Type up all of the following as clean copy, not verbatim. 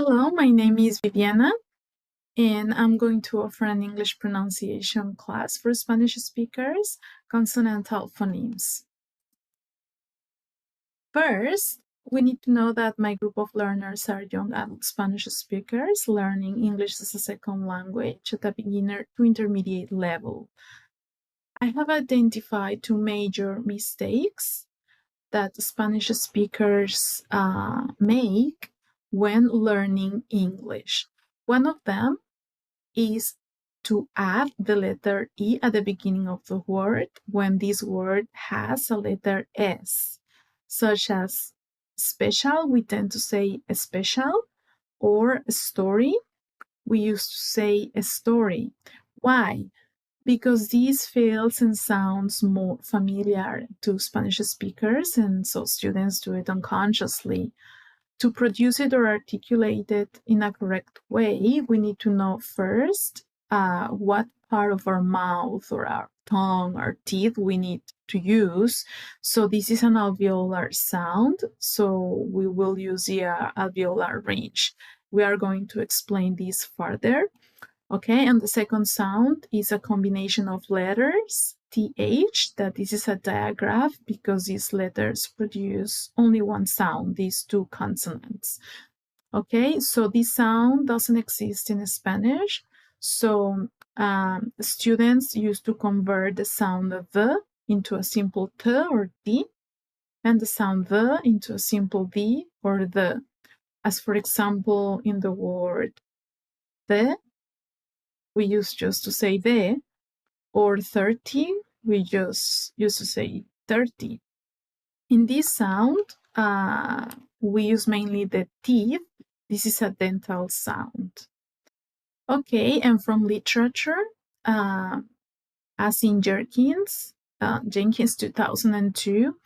Hello, my name is Viviana, and I'm going to offer an English pronunciation class for Spanish speakers, consonantal phonemes. First, we need to know that my group of learners are young adult Spanish speakers learning English as a second language at a beginner to intermediate level. I have identified two major mistakes that Spanish speakers make when learning English. One of them is to add the letter E at the beginning of the word when this word has a letter S, such as special, we tend to say a special, or a story, we used to say a story. Why? Because this feels and sounds more familiar to Spanish speakers, and so students do it unconsciously. To produce it or articulate it in a correct way, we need to know first what part of our mouth or our tongue, our teeth we need to use. So this is an alveolar sound, so we will use the alveolar range. We are going to explain this further. Okay, and the second sound is a combination of letters, TH, that this is a digraph because these letters produce only one sound, these two consonants. Okay, so this sound doesn't exist in Spanish. So students used to convert the sound of the into a simple T or D, and the sound the into a simple D or the. As for example, in the word the, we used just to say the, or 30, we just used to say 30. In this sound, we use mainly the teeth. This is a dental sound. Okay, and from literature, as in Jenkins 2002,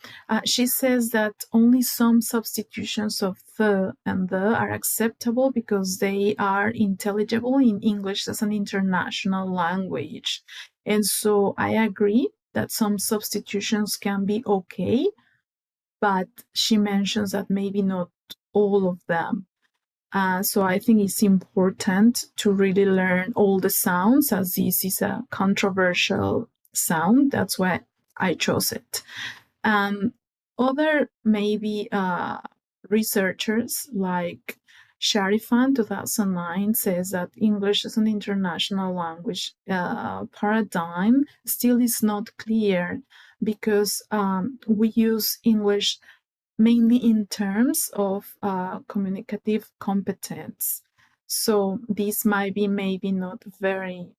she says that only some substitutions of the and the are acceptable because they are intelligible in English as an international language. And so I agree that some substitutions can be okay, but she mentions that maybe not all of them. So I think it's important to really learn all the sounds, as this is a controversial sound. That's why I chose it. Other maybe researchers like Sharifan 2009 says that English as an international language paradigm still is not clear because we use English mainly in terms of communicative competence. So this might be maybe not very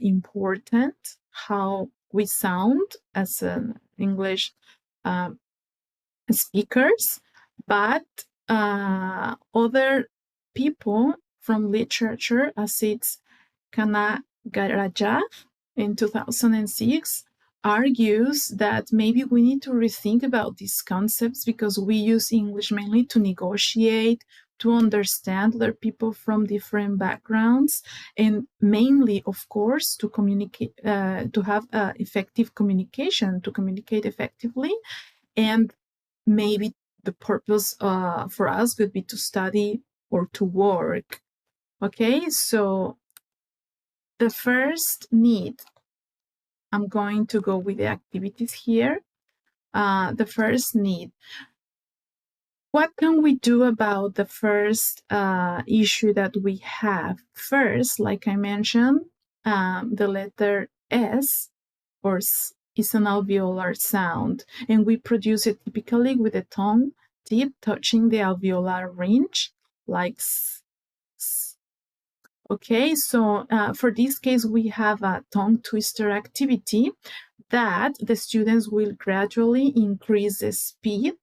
important how we sound as an English speakers, but other people from literature, as it's Kanagaraja in 2006, argues that maybe we need to rethink about these concepts because we use English mainly to negotiate, to understand other people from different backgrounds, and mainly, of course, to communicate, to have effective communication, to communicate effectively. And maybe the purpose for us could be to study or to work. Okay, so the first need, I'm going to go with the activities here. The first need, what can we do about the first issue that we have? First, like I mentioned, the letter S or S is an alveolar sound, and we produce it typically with the tongue tip touching the alveolar range, like S. Okay, so for this case, we have a tongue twister activity that the students will gradually increase the speed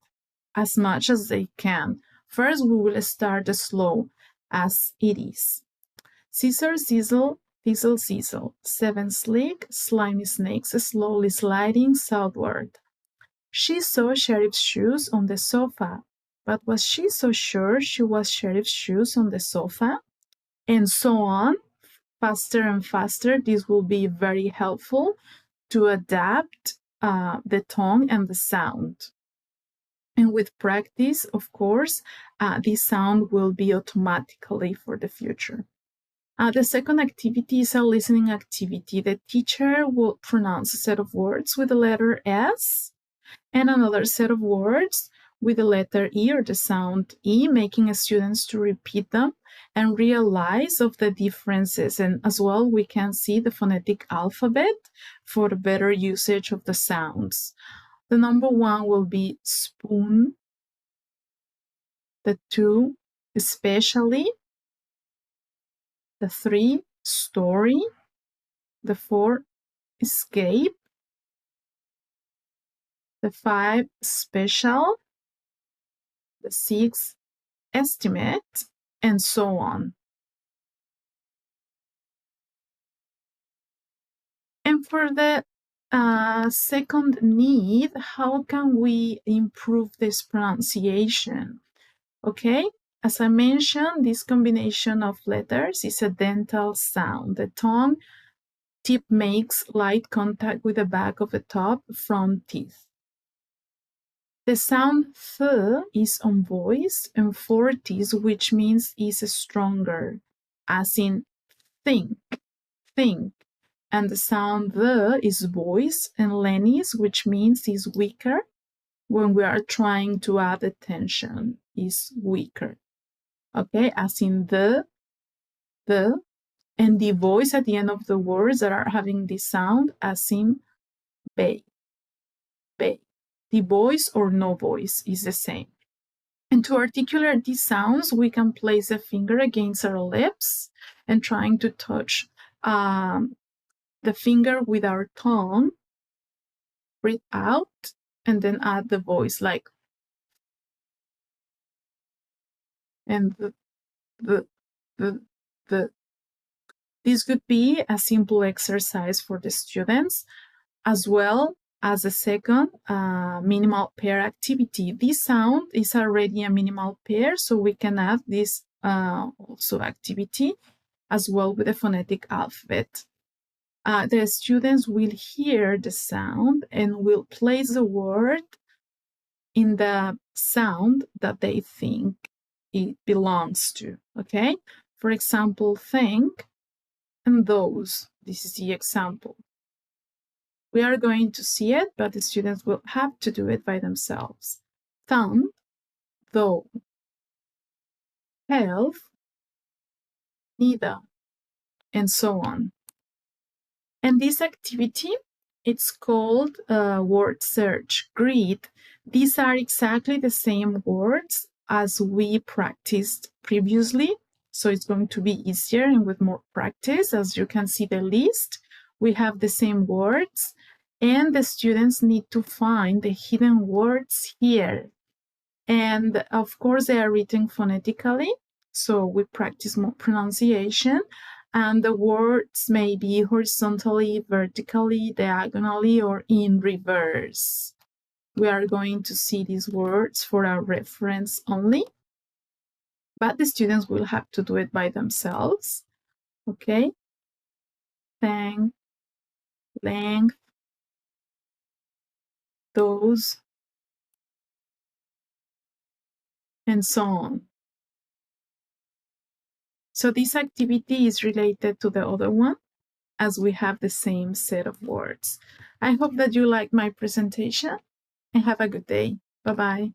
as much as they can. First, we will start slow, as it is. Scissor, sizzle, thistle, sizzle. 7 sleek, slimy snakes slowly sliding southward. She saw Sheriff's shoes on the sofa, but was she so sure she was Sheriff's shoes on the sofa? And so on, faster and faster. This will be very helpful to adapt the tone and the sound. And with practice, of course, this sound will be automatically for the future. The second activity is a listening activity. The teacher will pronounce a set of words with the letter S and another set of words with the letter E or the sound E, making students to repeat them and realize of the differences. And as well, we can see the phonetic alphabet for the better usage of the sounds. The number 1 will be spoon, the 2, especially, the 3, story, the 4, escape, the 5, special, the 6, estimate, and so on. And for the second need, how can we improve this pronunciation? Okay, as I mentioned, this combination of letters is a dental sound. The tongue tip makes light contact with the back of the top front teeth. The sound th is unvoiced and fortis, which means is stronger, as in think, think. And the sound the is voiced and lenis, which means is weaker when we are trying to add attention, is weaker. Okay, as in the, and the voice at the end of the words that are having this sound, as in bay, bay. The voice or no voice is the same. And to articulate these sounds, we can place a finger against our lips and trying to touch the finger with our tongue, breathe out, and then add the voice like, and the. This could be a simple exercise for the students, as well as a second minimal pair activity. This sound is already a minimal pair, so we can add this also activity as well with the phonetic alphabet. The students will hear the sound and will place the word in the sound that they think it belongs to, okay? For example, think and those. This is the example. We are going to see it, but the students will have to do it by themselves. Thumb, though. Health, neither, and so on. And this activity, it's called word search. Greet. These are exactly the same words as we practiced previously. So it's going to be easier and with more practice. As you can see the list, we have the same words and the students need to find the hidden words here. And of course, they are written phonetically. So we practice more pronunciation. And the words may be horizontally, vertically, diagonally, or in reverse. We are going to see these words for our reference only, but the students will have to do it by themselves. Okay? Thank, length, those, and so on. So this activity is related to the other one, as we have the same set of words. I hope that you like my presentation and have a good day. Bye-bye.